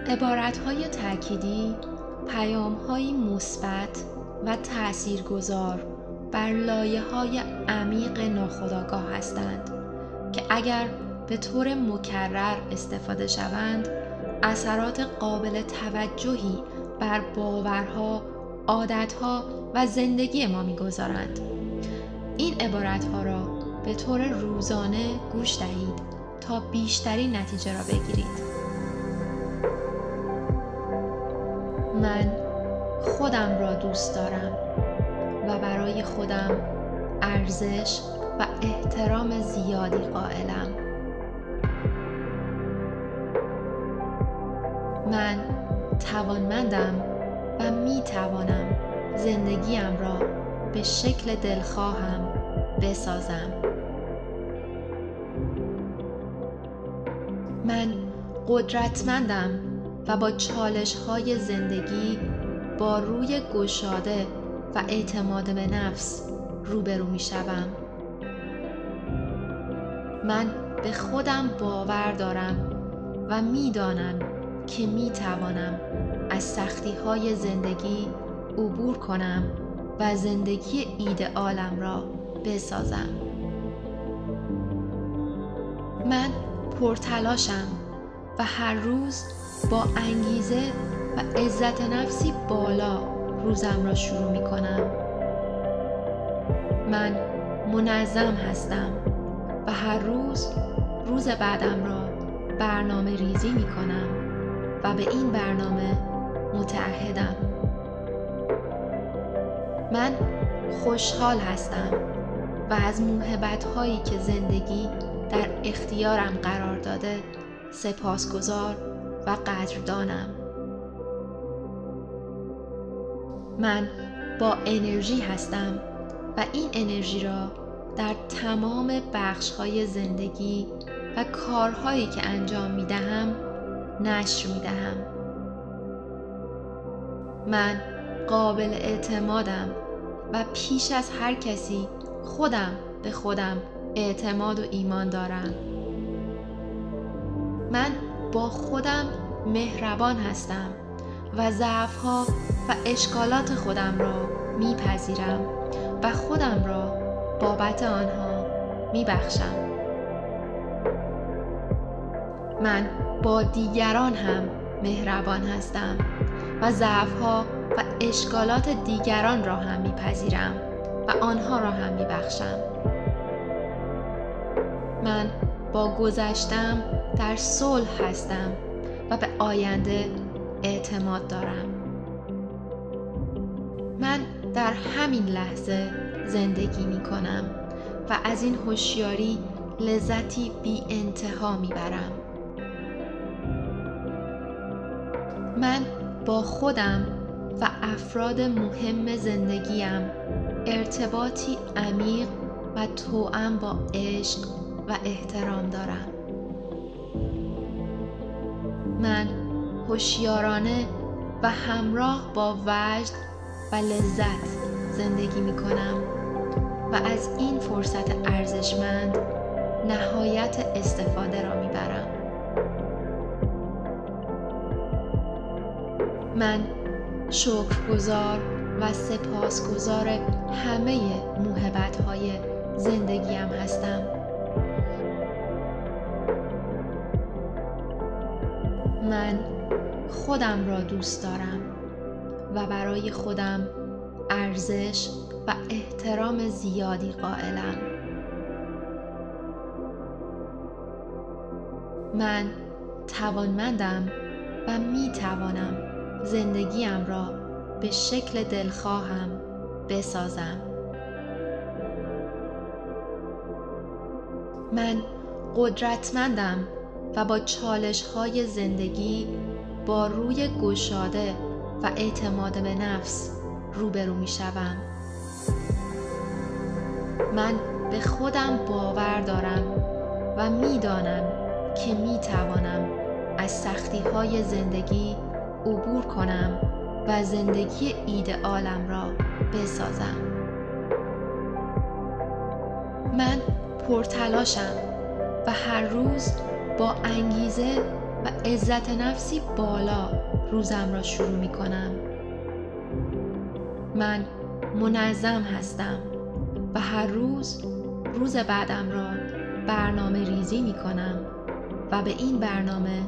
عبارت‌های تأکیدی پیام‌هایی مثبت و تأثیرگذار بر لایه‌های عمیق ناخودآگاه هستند که اگر به طور مکرر استفاده شوند، اثرات قابل توجهی بر باورها، عادتها و زندگی ما می‌گذارند. این عبارت‌ها را به طور روزانه گوش دهید تا بیشترین نتیجه را بگیرید. من خودم را دوست دارم و برای خودم ارزش و احترام زیادی قائلم. من توانمندم و می توانم زندگیم را به شکل دلخواهم بسازم. من قدرتمندم و با چالش‌های زندگی با روی گشاده و اعتماد به نفس روبرو می‌شوم. من به خودم باور دارم و می‌دانم که می‌توانم از سختی‌های زندگی عبور کنم و زندگی ایدئالم را بسازم. من پرتلاشم و هر روز با انگیزه و عزت نفسی بالا روزم را شروع می کنم. من منظم هستم و هر روز بعدم را برنامه ریزی می کنم و به این برنامه متعهدم. من خوشحال هستم و از موهبت‌هایی که زندگی در اختیارم قرار داده سپاسگزار و قدردانم. من با انرژی هستم و این انرژی را در تمام بخش‌های زندگی و کارهایی که انجام می‌دهم نشر می‌دهم. من قابل اعتمادم و پیش از هر کسی خودم به خودم اعتماد و ایمان دارم. من با خودم مهربان هستم و ضعف‌ها و اشکالات خودم را میپذیرم و خودم را بابت آنها میبخشم. من با دیگران هم مهربان هستم و ضعف‌ها و اشکالات دیگران را هم میپذیرم و آنها را هم میبخشم. من با گذشتم در صلح هستم و به آینده اعتماد دارم. من در همین لحظه زندگی می کنم و از این هوشیاری لذتی بی انتها می برم. من با خودم و افراد مهم زندگیم ارتباطی عمیق و توأم با عشق و احترام دارم. من هوشیارانه و همراه با وجد و لذت زندگی می کنم و از این فرصت ارزشمند نهایت استفاده را می برم. من شکرگزار و سپاسگزار همه موهبت‌های زندگیم هستم. من خودم را دوست دارم و برای خودم ارزش و احترام زیادی قائلم. من توانمندم و می توانم زندگیم را به شکل دلخواهم بسازم. من قدرتمندم و با چالش‌های زندگی با روی گشاده و اعتماد به نفس روبرو می‌شوم. من به خودم باور دارم و می‌دانم که می‌توانم از سختی‌های زندگی عبور کنم و زندگی ایدئالم را بسازم. من پرتلاشم و هر روز با انگیزه و عزت نفسی بالا روزم را شروع می کنم. من منظم هستم و هر روز بعدم را برنامه ریزی می کنم و به این برنامه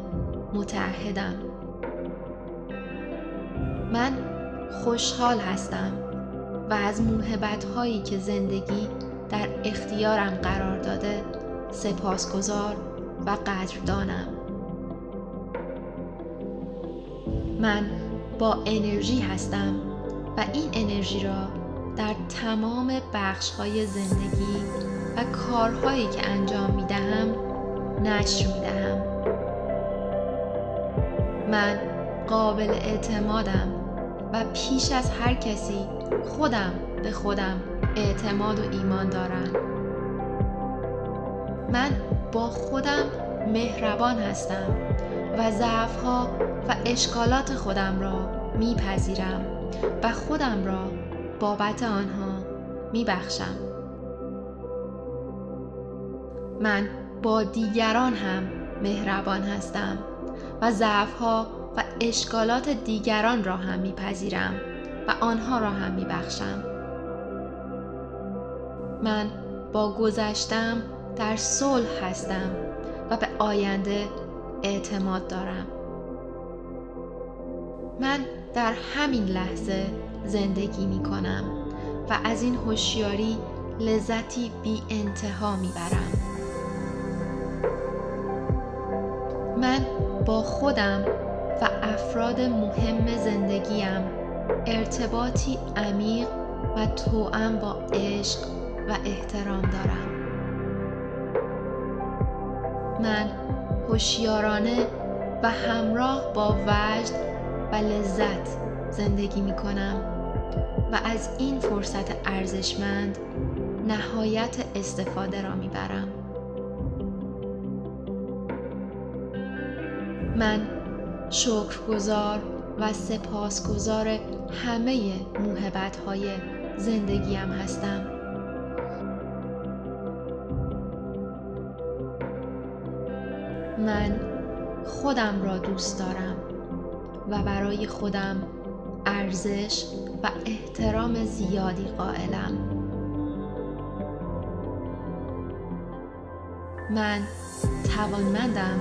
متعهدم. من خوشحال هستم و از موهبت‌هایی که زندگی در اختیارم قرار داده سپاسگزار و قدردانم. من با انرژی هستم و این انرژی را در تمام بخش‌های زندگی و کارهایی که انجام می‌دهم نشر می‌دهم. من قابل اعتمادم و پیش از هر کسی خودم به خودم اعتماد و ایمان دارم. من با خودم مهربان هستم و ضعف‌ها و اشکالات خودم را میپذیرم و خودم را بابت آنها میبخشم. من با دیگران هم مهربان هستم و ضعف‌ها و اشکالات دیگران را هم میپذیرم و آنها را هم میبخشم. من با گذشتم در صلح هستم و به آینده اعتماد دارم. من در همین لحظه زندگی می کنم و از این هوشیاری لذتی بی انتها می برم. من با خودم و افراد مهم زندگیم ارتباطی عمیق و توأم با عشق و احترام دارم. من هوشیارانه و همراه با وجد و لذت زندگی می کنم و از این فرصت ارزشمند نهایت استفاده را می برم. من شکرگزار و سپاسگزار همه موهبت‌های زندگیم هستم. من خودم را دوست دارم و برای خودم ارزش و احترام زیادی قائلم. من توانمندم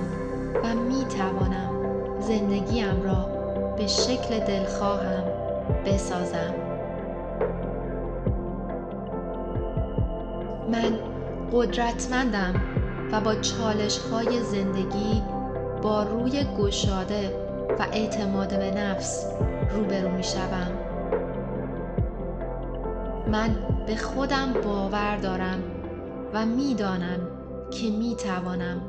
و می توانم زندگیم را به شکل دلخواهم بسازم. من قدرتمندم و با چالش‌های زندگی با روی گشاده و اعتماد به نفس روبرو می‌شوم. من به خودم باور دارم و می‌دانم که می‌توانم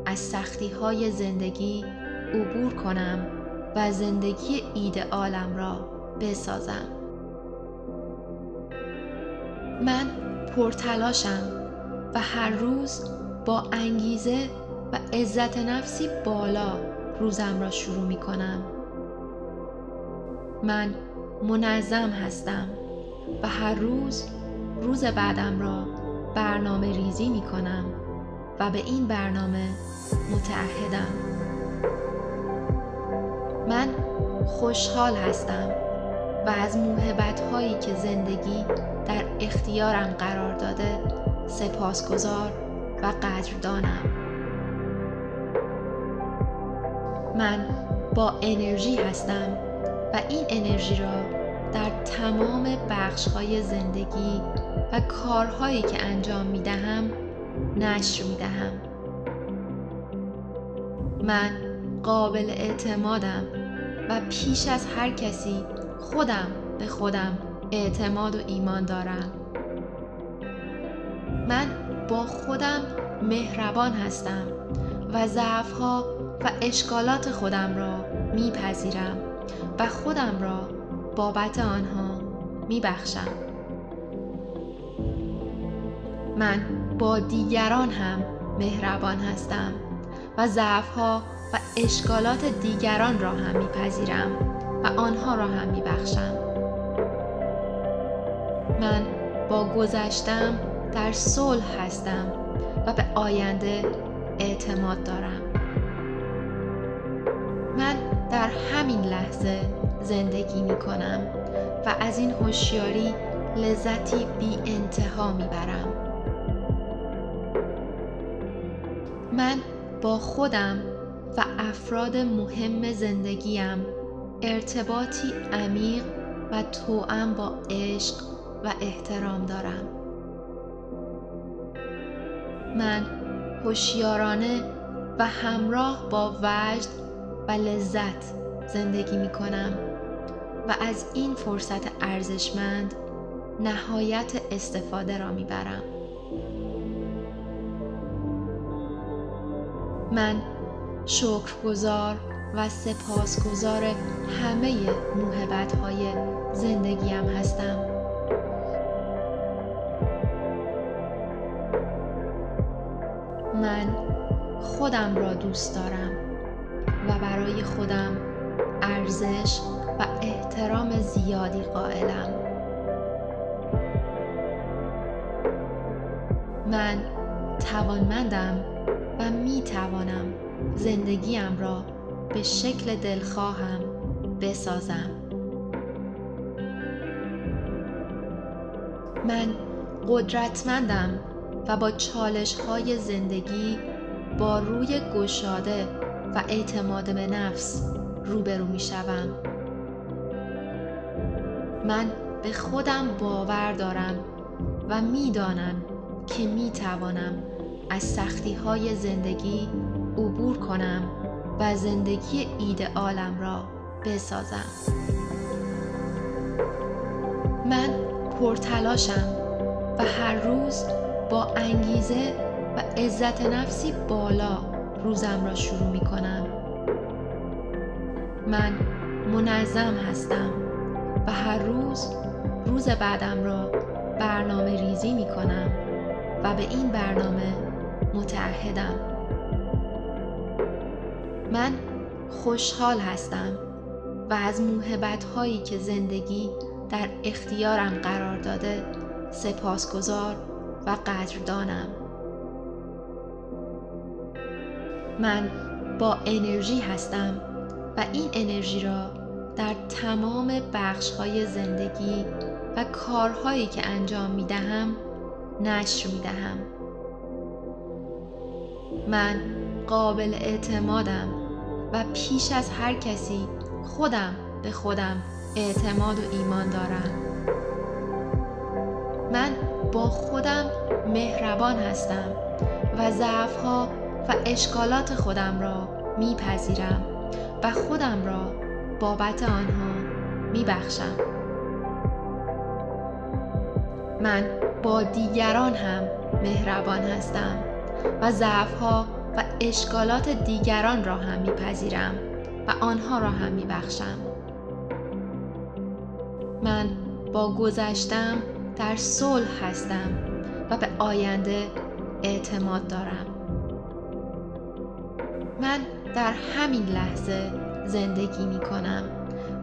از سختی‌های زندگی عبور کنم و زندگی ایدئالم را بسازم. من پرتلاشم و هر روز با انگیزه و عزت نفسی بالا روزم را شروع می کنم. من منظم هستم و هر روز بعدم را برنامه ریزی می کنم و به این برنامه متعهدم. من خوشحال هستم و از موهبت‌هایی که زندگی در اختیارم قرار داده سپاسگزار و قدردانم. من با انرژی هستم و این انرژی را در تمام بخش‌های زندگی و کارهایی که انجام می‌دهم نشر می‌دهم. من قابل اعتمادم و پیش از هر کسی خودم به خودم اعتماد و ایمان دارم. من با خودم مهربان هستم و ضعف‌ها و اشکالات خودم را میپذیرم و خودم را بابت آنها میبخشم. من با دیگران هم مهربان هستم و ضعف‌ها و اشکالات دیگران را هم میپذیرم و آنها را هم میبخشم. من با گذشتم در صلح هستم و به آینده اعتماد دارم. من در همین لحظه زندگی می کنم و از این هوشیاری لذتی بی انتها می برم. من با خودم و افراد مهم زندگیم ارتباطی عمیق و توأم با عشق و احترام دارم. من هوشیارانه و همراه با وجد و لذت زندگی می کنم و از این فرصت ارزشمند نهایت استفاده را می برم. من شکرگزار و سپاسگزار همه موهبت‌های زندگیم هستم. من خودم را دوست دارم و برای خودم ارزش و احترام زیادی قائلم. من توانمندم و می توانم زندگیم را به شکل دلخواهم بسازم. من قدرتمندم و با چالش‌های زندگی با روی گشاده و اعتماد به نفس روبرو می‌شوم. من به خودم باور دارم و می‌دانم که می‌توانم از سختی‌های زندگی عبور کنم و زندگی ایدئالم را بسازم. من پرتلاشم و هر روز با انگیزه و عزت نفسی بالا روزم را شروع می کنم. من منظم هستم و هر روز بعدم را برنامه ریزی می کنم و به این برنامه متعهدم. من خوشحال هستم و از موهبت‌هایی که زندگی در اختیارم قرار داده سپاسگزار و قدردانم. من با انرژی هستم و این انرژی را در تمام بخش‌های زندگی و کارهایی که انجام می‌دهم نشر می‌دهم. من قابل اعتمادم و پیش از هر کسی خودم به خودم اعتماد و ایمان دارم. من با خودم مهربان هستم و ضعف‌ها و اشکالات خودم را میپذیرم و خودم را بابت آنها میبخشم. من با دیگران هم مهربان هستم و ضعف‌ها و اشکالات دیگران را هم میپذیرم و آنها را هم میبخشم. من با گذشتم در صلح هستم و به آینده اعتماد دارم. من در همین لحظه زندگی می کنم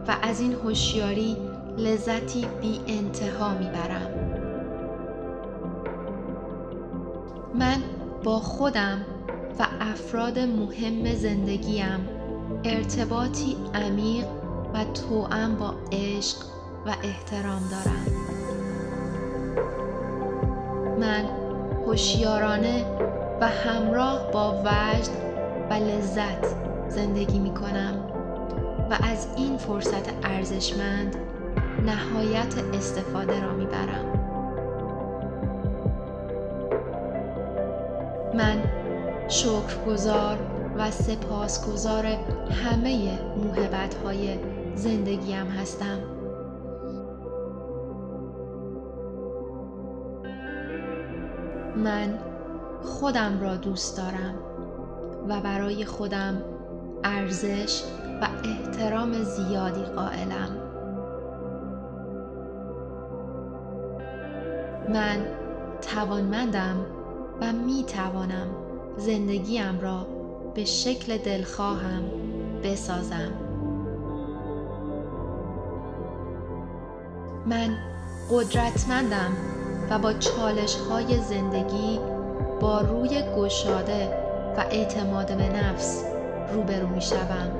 و از این هوشیاری لذتی بی انتها می برم. من با خودم و افراد مهم زندگیم ارتباطی عمیق و توأم با عشق و احترام دارم. من هوشیارانه و همراه با وجد و لذت زندگی می کنم و از این فرصت ارزشمند نهایت استفاده را می برم. من شکرگزار و سپاسگزار همه موهبت‌های زندگیم هستم. من خودم را دوست دارم و برای خودم ارزش و احترام زیادی قائلم. من توانمندم و می توانم زندگیم را به شکل دلخواهم بسازم. من قدرتمندم و با چالش‌های زندگی با روی گشاده و اعتماد به نفس روبرو می‌شوم.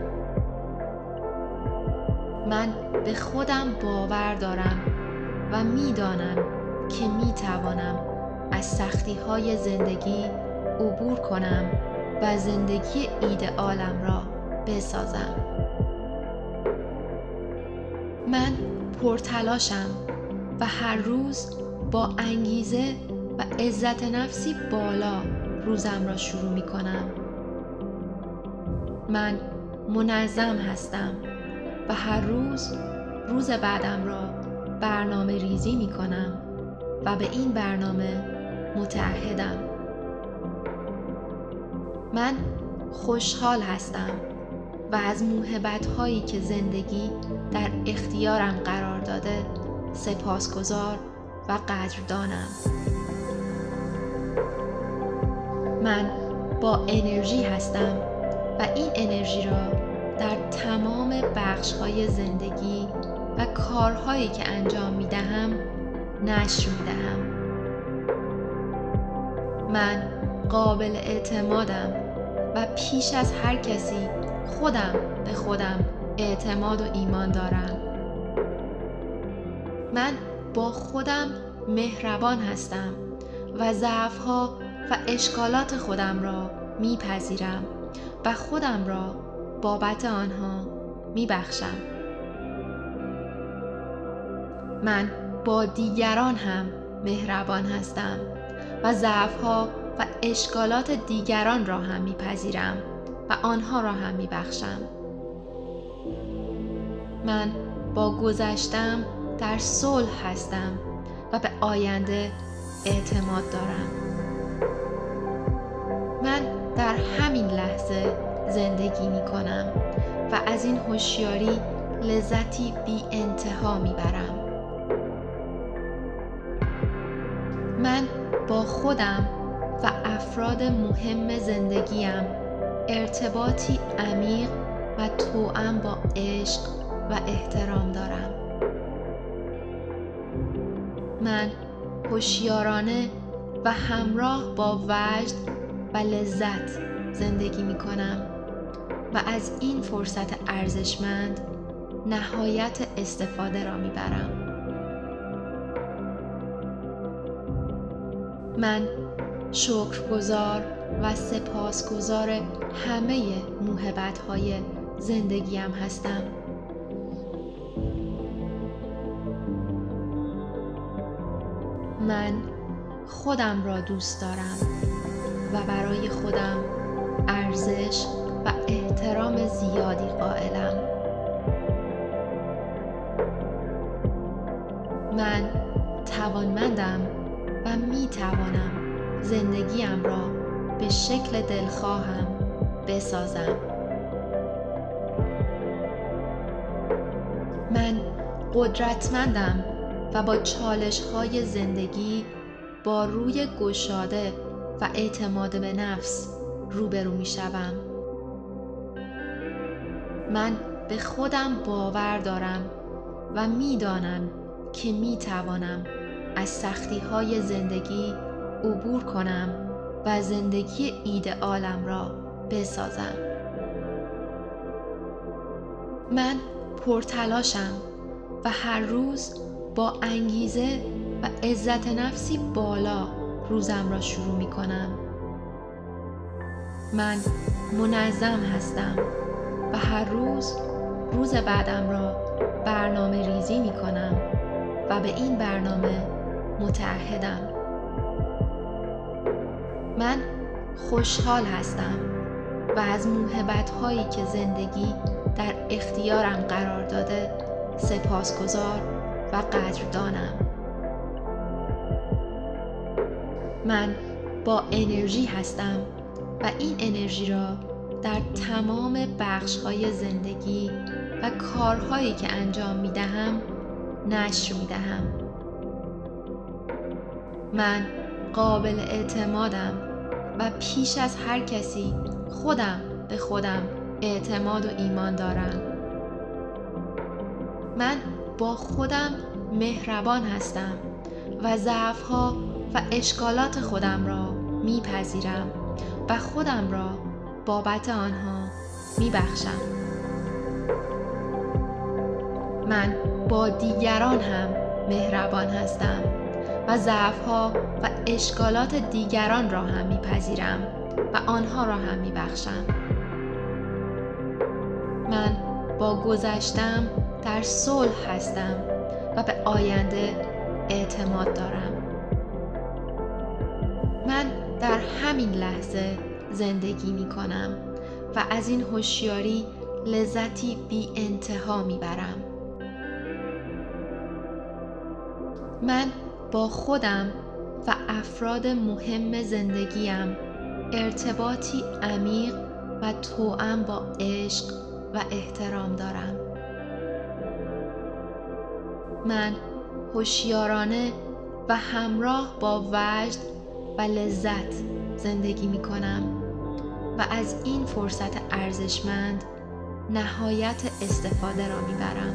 من به خودم باور دارم و می‌دانم که می‌توانم از سختی‌های زندگی عبور کنم و زندگی ایدئالم را بسازم. من پرتلاشم و هر روز با انگیزه و عزت نفسی بالا روزم را شروع می کنم. من منظم هستم و هر روز بعدم را برنامه ریزی می کنم و به این برنامه متعهدم. من خوشحال هستم و از موهبت‌هایی که زندگی در اختیارم قرار داده سپاسگزار و قدردانم. من با انرژی هستم و این انرژی را در تمام بخش‌های زندگی و کارهایی که انجام می‌دهم نشر می‌دهم. من قابل اعتمادم و پیش از هر کسی خودم به خودم اعتماد و ایمان دارم. من با خودم مهربان هستم و ضعف‌ها و اشکالات خودم را میپذیرم و خودم را بابت آنها میبخشم. من با دیگران هم مهربان هستم و ضعف‌ها و اشکالات دیگران را هم میپذیرم و آنها را هم میبخشم. من با گذشتم در صلح هستم و به آینده اعتماد دارم. من در همین لحظه زندگی می کنم و از این هوشیاری لذتی بی انتها می برم. من با خودم و افراد مهم زندگیم ارتباطی عمیق و توأم با عشق و احترام دارم. من هوشیارانه و همراه با وجد و لذت زندگی می کنم و از این فرصت ارزشمند نهایت استفاده را می برم. من شکرگزار و سپاسگزار همه موهبت‌های زندگیم هستم. من خودم را دوست دارم و برای خودم ارزش و احترام زیادی قائلم. من توانمندم و می توانم زندگیم را به شکل دلخواهم بسازم. من قدرتمندم و با چالش‌های زندگی با روی گشاده و اعتماد به نفس روبرو می‌شوم. من به خودم باور دارم و می‌دانم که می‌توانم از سختی‌های زندگی عبور کنم و زندگی ایدئالم را بسازم. من پرتلاشم و هر روز با انگیزه و عزت نفسی بالا روزم را شروع می کنم. من منظم هستم و هر روز بعدم را برنامه ریزی می کنم و به این برنامه متعهدم. من خوشحال هستم و از موهبت‌هایی که زندگی در اختیارم قرار داده سپاسگزار و قدردانم. من با انرژی هستم و این انرژی را در تمام بخش‌های زندگی و کارهایی که انجام می‌دهم نشر می‌دهم. من قابل اعتمادم و پیش از هر کسی خودم به خودم اعتماد و ایمان دارم. من با خودم مهربان هستم و ضعف‌ها و اشکالات خودم را میپذیرم و خودم را بابت آنها میبخشم. من با دیگران هم مهربان هستم و ضعف‌ها و اشکالات دیگران را هم میپذیرم و آنها را هم میبخشم. من با گذشتم در صلح هستم و به آینده اعتماد دارم. من در همین لحظه زندگی می کنم و از این هوشیاری لذتی بی انتها می برم. من با خودم و افراد مهم زندگیم ارتباطی عمیق و توأم با عشق و احترام دارم. من هوشیارانه و همراه با وجد و لذت زندگی می کنم و از این فرصت ارزشمند نهایت استفاده را می برم.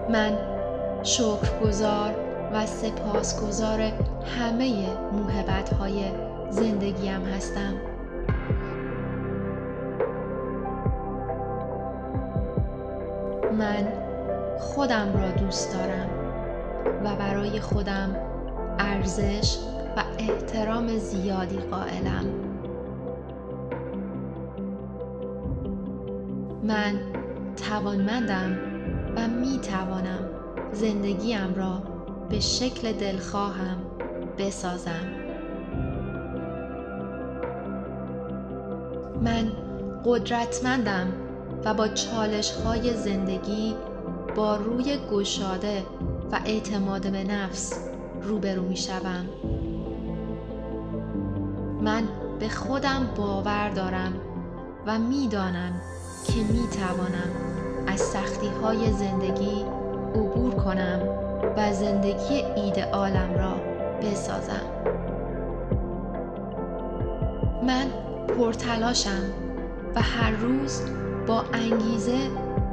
من شکرگزار و سپاسگزار همه موهبت‌های زندگیم هستم. من خودم را دوست دارم و برای خودم ارزش و احترام زیادی قائلم. من توانمندم و می توانم زندگیم را به شکل دلخواهم بسازم. من قدرتمندم و با چالش‌های زندگی با روی گشاده و اعتماد به نفس روبرو می‌شوم. من به خودم باور دارم و می‌دانم که می‌توانم از سختی‌های زندگی عبور کنم و زندگی ایدئالم را بسازم. من پرتلاشم و هر روز با انگیزه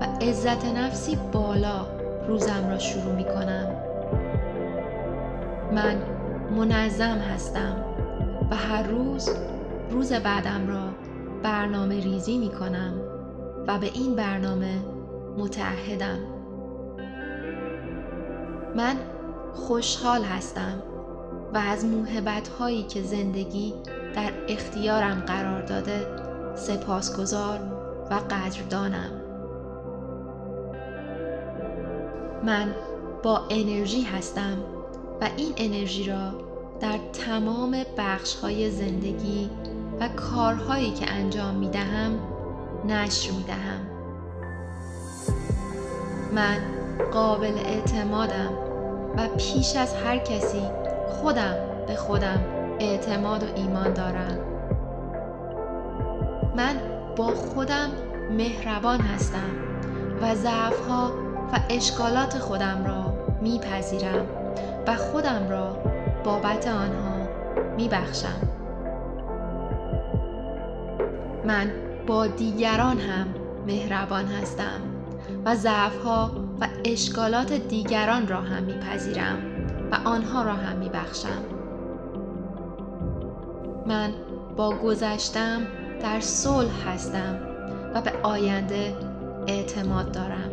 و عزت نفسی بالا روزم را شروع می کنم. من منظم هستم و هر روز بعدم را برنامه ریزی می کنم و به این برنامه متعهدم. من خوشحال هستم و از موهبت‌هایی که زندگی در اختیارم قرار داده سپاسگزار و قدردانم. من با انرژی هستم و این انرژی را در تمام بخش‌های زندگی و کارهایی که انجام می‌دهم نشر می‌دهم. من قابل اعتمادم و پیش از هر کسی خودم به خودم اعتماد و ایمان دارم. من با خودم مهربان هستم و ضعف‌ها و اشکالات خودم را میپذیرم و خودم را بابت آنها میبخشم. من با دیگران هم مهربان هستم و ضعف‌ها و اشکالات دیگران را هم میپذیرم و آنها را هم میبخشم. من با گذشتم در صلح هستم و به آینده اعتماد دارم.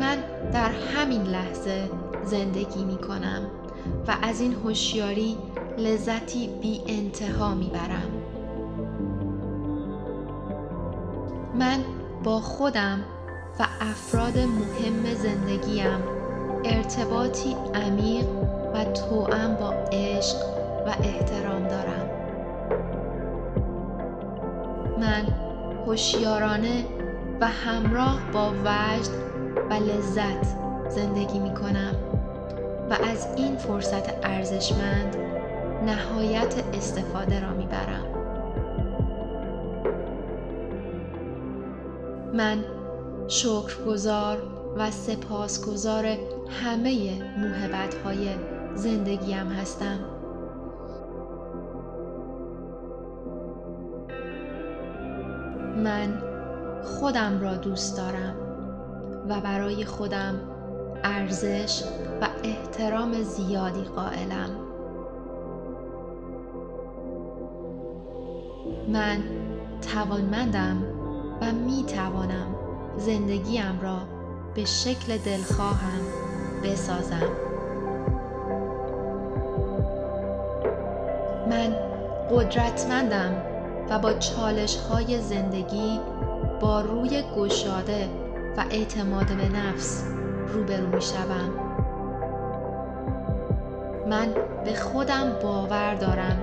من در همین لحظه زندگی می کنم و از این هوشیاری لذتی بی انتها می برم. من با خودم و افراد مهم زندگیم ارتباطی عمیق و توأم با عشق و احترام دارم. من هوشیارانه و همراه با وجد و لذت زندگی می کنم و از این فرصت ارزشمند نهایت استفاده را می برم. من شکرگزار و سپاسگزار همه موهبت‌های زندگیم هستم. من خودم را دوست دارم و برای خودم ارزش و احترام زیادی قائلم. من توانمندم و می توانم زندگیم را به شکل دلخواهم بسازم. من قدرتمندم و با چالش‌های زندگی با روی گشاده و اعتماد به نفس روبرو می‌شوم. من به خودم باور دارم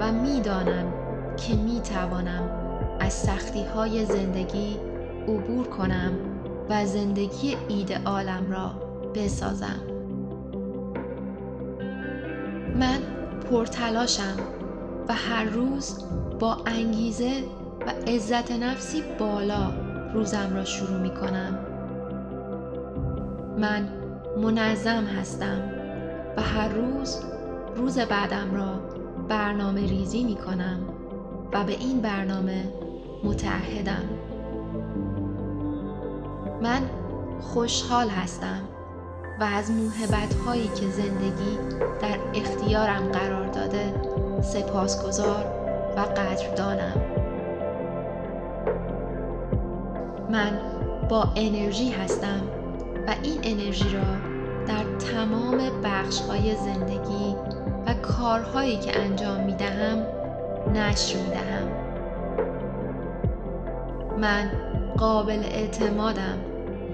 و می‌دانم که می‌توانم از سختی‌های زندگی عبور کنم و زندگی ایدئالم را بسازم. من پرتلاشم و هر روز با انگیزه و عزت نفسی بالا روزم را شروع می کنم. من منظم هستم و هر روز بعدم را برنامه ریزی می کنم و به این برنامه متعهدم. من خوشحال هستم و از موهبت‌هایی که زندگی در اختیارم قرار داده سپاسگزار و قدردانم. من با انرژی هستم و این انرژی را در تمام بخش‌های زندگی و کارهایی که انجام می‌دهم نشر می‌دهم. من قابل اعتمادم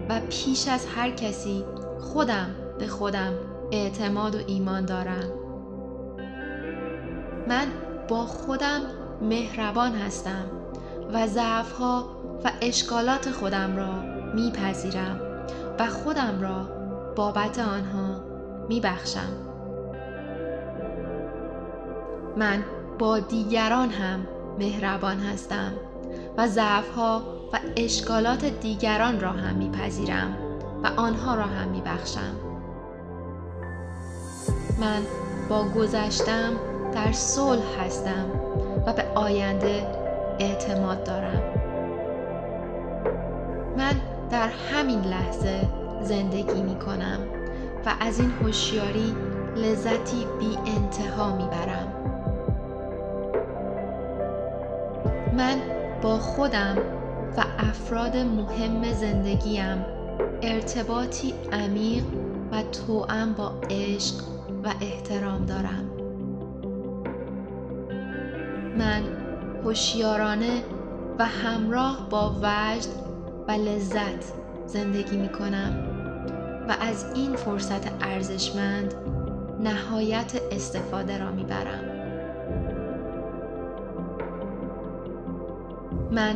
و پیش از هر کسی خودم به خودم اعتماد و ایمان دارم. من با خودم مهربان هستم و ضعف‌ها و اشکالات خودم را میپذیرم و خودم را بابت آنها میبخشم. من با دیگران هم مهربان هستم و ضعف‌ها و اشکالات دیگران را هم میپذیرم و آنها را هم میبخشم. من با گذشتم در صلح هستم و به آینده اعتماد دارم. من در همین لحظه زندگی می کنم و از این هوشیاری لذتی بی انتها می برم. من با خودم و افراد مهم زندگیم ارتباطی عمیق و توأم با عشق و احترام دارم. من هوشیارانه و همراه با وجد و لذت زندگی می کنم و از این فرصت ارزشمند نهایت استفاده را می برم. من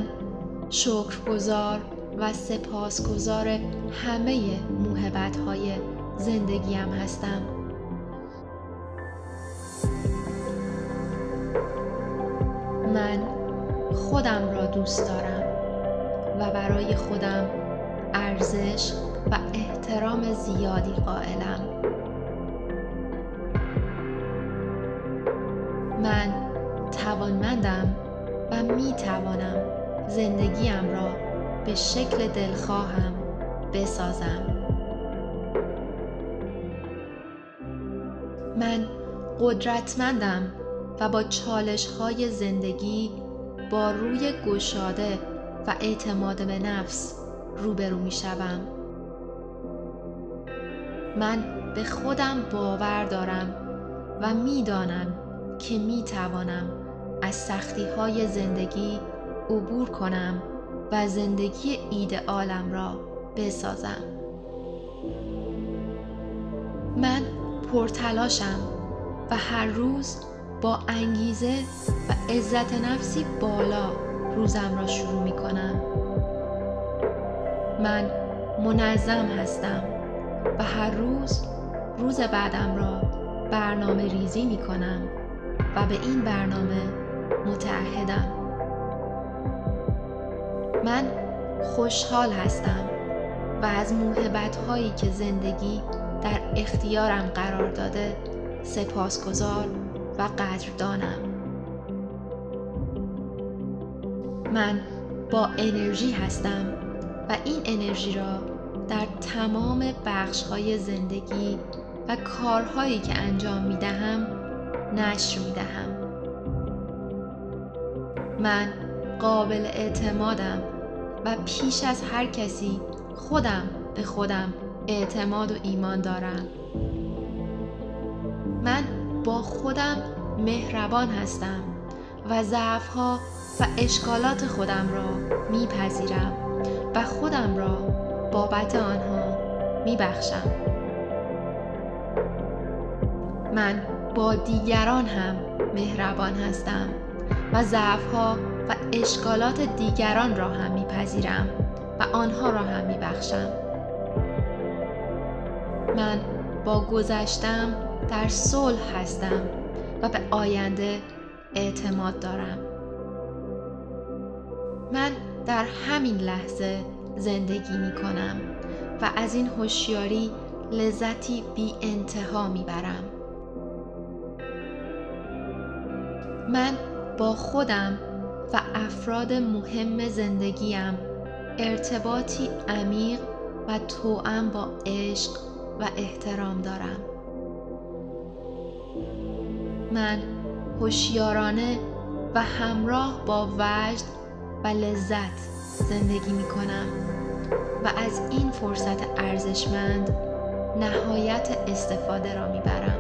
شکرگزار و سپاسگزار همه موهبت‌های زندگیم هستم. من خودم را دوست دارم و برای خودم ارزش و احترام زیادی قائلم. من توانمندم و می توانم زندگیم را به شکل دلخواهم بسازم. من قدرتمندم و با چالش‌های زندگی با روی گشاده و اعتماد به نفس روبرو می‌شوم. من به خودم باور دارم و می‌دانم که می‌توانم از سختی‌های زندگی عبور کنم و زندگی ایدئالم را بسازم. من پرتلاشم و هر روز با انگیزه و عزت نفسی بالا روزم را شروع می کنم. من منظم هستم و هر روز بعدم را برنامه ریزی می کنم و به این برنامه متعهدم. من خوشحال هستم و از موهبت‌هایی که زندگی در اختیارم قرار داده سپاسگزار و قدردانم. من با انرژی هستم و این انرژی را در تمام بخش‌های زندگی و کارهایی که انجام می‌دهم نشر می‌دهم. من قابل اعتمادم و پیش از هر کسی خودم به خودم اعتماد و ایمان دارم. من با خودم مهربان هستم و ضعف‌ها و اشکالات خودم را میپذیرم و خودم را بابت آنها میبخشم. من با دیگران هم مهربان هستم و ضعف‌ها و اشکالات دیگران را هم میپذیرم و آنها را هم میبخشم. من با گذشتم در صلح هستم و به آینده اعتماد دارم. من در همین لحظه زندگی می کنم و از این هوشیاری لذتی بی انتها می برم. من با خودم و افراد مهم زندگیم ارتباطی عمیق و توأم با عشق و احترام دارم. من هوشیارانه و همراه با وجد و لذت زندگی می کنم و از این فرصت ارزشمند نهایت استفاده را می برم.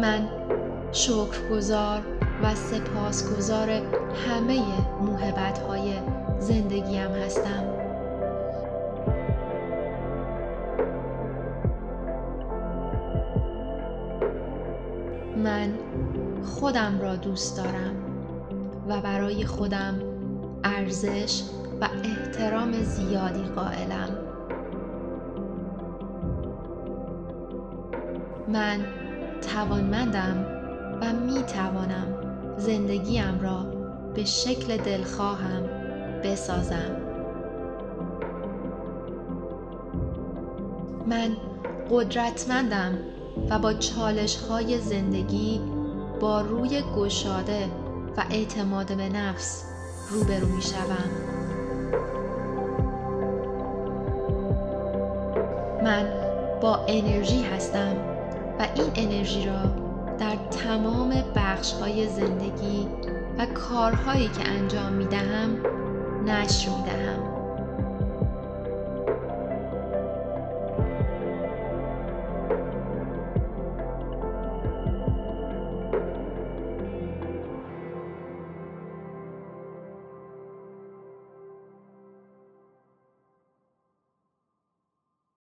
من شکرگزار و سپاسگزار همه موهبت‌های زندگیم هستم. من خودم را دوست دارم و برای خودم ارزش و احترام زیادی قائلم. من توانمندم و می توانم زندگیم را به شکل دلخواهم بسازم. من قدرتمندم و با چالش‌های زندگی با روی گشاده و اعتماد به نفس روبرو می‌شوم. من با انرژی هستم و این انرژی را در تمام بخش‌های زندگی و کارهایی که انجام می‌دهم نشر می‌دهم.